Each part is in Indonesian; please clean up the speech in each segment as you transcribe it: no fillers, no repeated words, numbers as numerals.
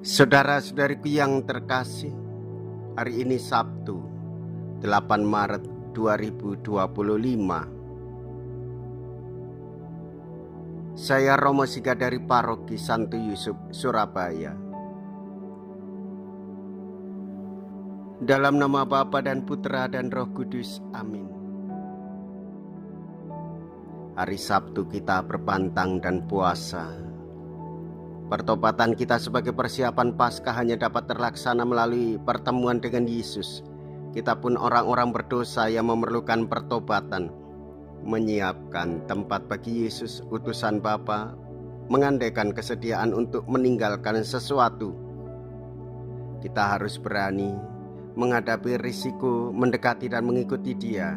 Saudara-saudariku yang terkasih, hari ini Sabtu, 8 Maret 2025. Saya Romo Siga dari Paroki Santo Yusuf, Surabaya. Dalam nama Bapa dan Putra dan Roh Kudus, amin. Hari Sabtu kita berpantang dan puasa. Pertobatan kita sebagai persiapan Paskah hanya dapat terlaksana melalui pertemuan dengan Yesus. Kita pun orang-orang berdosa yang memerlukan pertobatan, menyiapkan tempat bagi Yesus, utusan Bapa, mengandaikan kesediaan untuk meninggalkan sesuatu. Kita harus berani menghadapi risiko mendekati dan mengikuti Dia.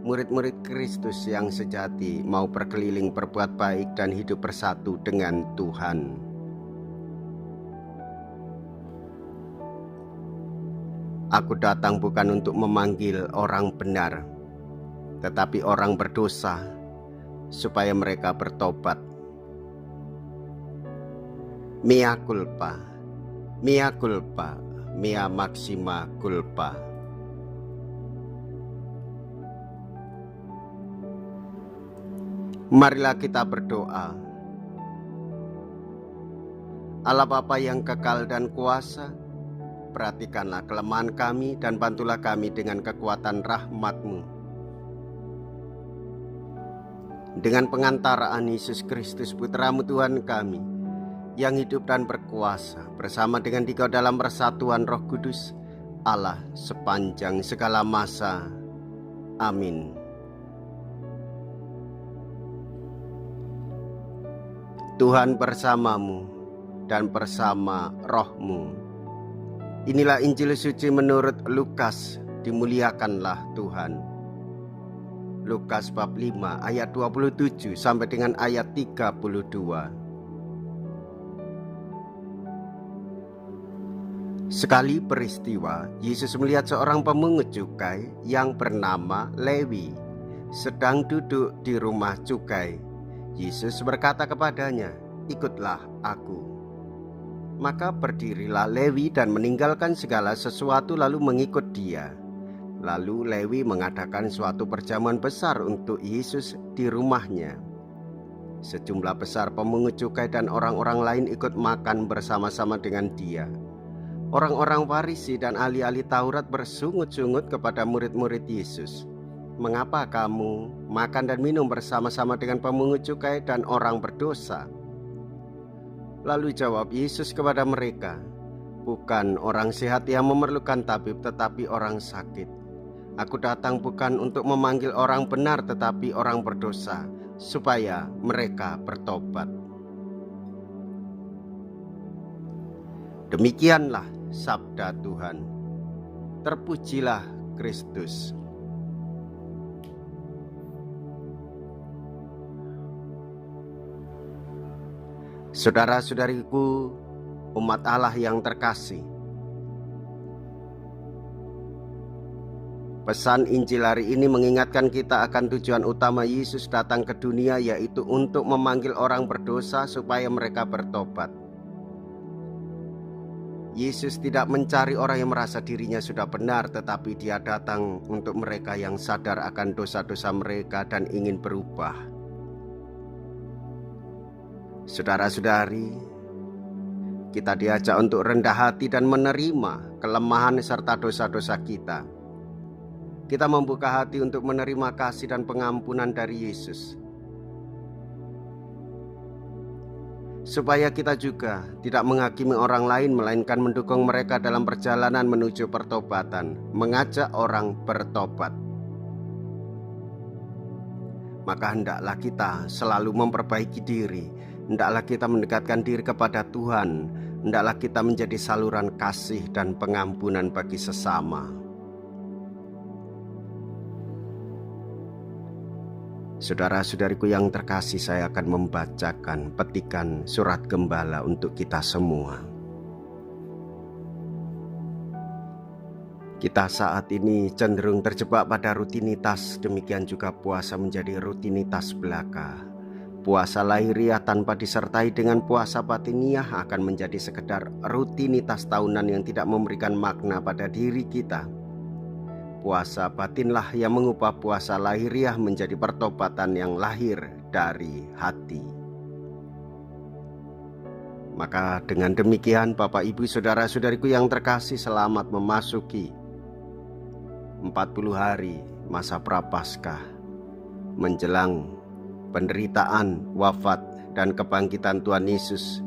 Murid-murid Kristus yang sejati mau berkeliling berbuat baik dan hidup bersatu dengan Tuhan. Aku datang bukan untuk memanggil orang benar, tetapi orang berdosa, supaya mereka bertobat. Mea culpa, mea culpa, mea maxima culpa. Marilah kita berdoa. Allah Bapa yang kekal dan kuasa, perhatikanlah kelemahan kami dan bantulah kami dengan kekuatan rahmat-Mu. Dengan pengantaraan Yesus Kristus Putra-Mu Tuhan kami, yang hidup dan berkuasa bersama dengan Dikau dalam persatuan Roh Kudus, Allah sepanjang segala masa. Amin. Tuhan bersamamu dan bersama rohmu. Inilah Injil suci menurut Lukas, dimuliakanlah Tuhan. Lukas bab 5 ayat 27 sampai dengan ayat 32. Sekali peristiwa, Yesus melihat seorang pemungut cukai yang bernama Lewi sedang duduk di rumah cukai. Yesus berkata kepadanya, "Ikutlah aku." Maka berdirilah Lewi dan meninggalkan segala sesuatu lalu mengikut Dia. Lalu Lewi mengadakan suatu perjamuan besar untuk Yesus di rumahnya. Sejumlah besar pemungut cukai dan orang-orang lain ikut makan bersama-sama dengan Dia. Orang-orang Farisi dan ahli-ahli Taurat bersungut-sungut kepada murid-murid Yesus, "Mengapa kamu makan dan minum bersama-sama dengan pemungut cukai dan orang berdosa?" Lalu jawab Yesus kepada mereka, "Bukan orang sehat yang memerlukan tabib, tetapi orang sakit. Aku datang bukan untuk memanggil orang benar, tetapi orang berdosa, supaya mereka bertobat." Demikianlah sabda Tuhan. Terpujilah Kristus. Saudara-saudariku, umat Allah yang terkasih, pesan Injil hari ini mengingatkan kita akan tujuan utama Yesus datang ke dunia, yaitu untuk memanggil orang berdosa supaya mereka bertobat. Yesus tidak mencari orang yang merasa dirinya sudah benar, tetapi Dia datang untuk mereka yang sadar akan dosa-dosa mereka dan ingin berubah. Saudara-saudari, kita diajak untuk rendah hati dan menerima kelemahan serta dosa-dosa kita. Kita membuka hati untuk menerima kasih dan pengampunan dari Yesus, supaya kita juga tidak menghakimi orang lain, melainkan mendukung mereka dalam perjalanan menuju pertobatan, mengajak orang bertobat. Maka hendaklah kita selalu memperbaiki diri, hendaklah kita mendekatkan diri kepada Tuhan, hendaklah kita menjadi saluran kasih dan pengampunan bagi sesama. Saudara-saudariku yang terkasih, saya akan membacakan petikan surat gembala untuk kita semua. Kita saat ini cenderung terjebak pada rutinitas, demikian juga puasa menjadi rutinitas belaka. Puasa lahiriah tanpa disertai dengan puasa batiniah akan menjadi sekedar rutinitas tahunan yang tidak memberikan makna pada diri kita. Puasa batinlah yang mengubah puasa lahiriah menjadi pertobatan yang lahir dari hati. Maka dengan demikian Bapak Ibu Saudara-saudariku yang terkasih, selamat memasuki 40 hari masa Prapaskah menjelang penderitaan, wafat, dan kebangkitan Tuhan Yesus.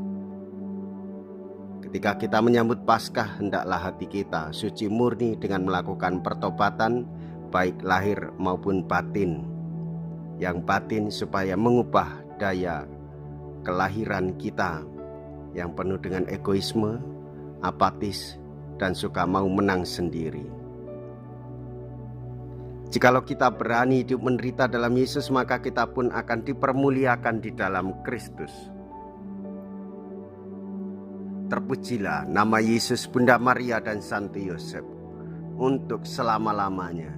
Ketika kita menyambut Paskah, hendaklah hati kita suci murni dengan melakukan pertobatan baik lahir maupun batin. Yang batin supaya mengubah daya kelahiran kita yang penuh dengan egoisme, apatis, dan suka mau menang sendiri. Jikalau kita berani hidup menderita dalam Yesus, maka kita pun akan dipermuliakan di dalam Kristus. Terpujilah nama Yesus, Bunda Maria, dan Santo Yosef untuk selama-lamanya.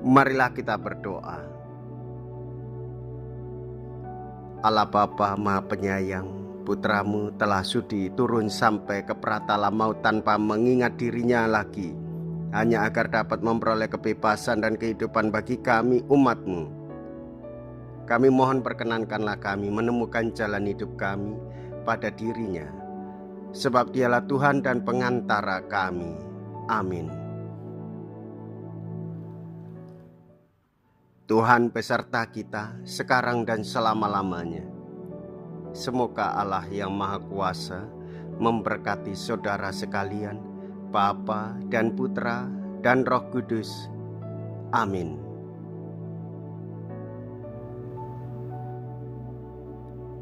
Marilah kita berdoa. Allah Bapa Maha Penyayang, Putramu telah sudi turun sampai ke pratala maut tanpa mengingat dirinya lagi, hanya agar dapat memperoleh kebebasan dan kehidupan bagi kami umat-Mu. Kami mohon perkenankanlah kami menemukan jalan hidup kami pada dirinya, sebab Dialah Tuhan dan pengantara kami. Amin. Tuhan beserta kita sekarang dan selama-lamanya. Semoga Allah yang Maha Kuasa memberkati saudara sekalian, Bapa dan Putra dan Roh Kudus. Amin.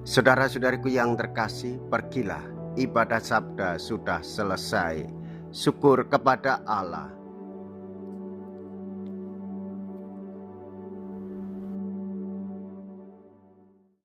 Saudara-saudariku yang terkasih, pergilah, ibadah sabda sudah selesai. Syukur kepada Allah.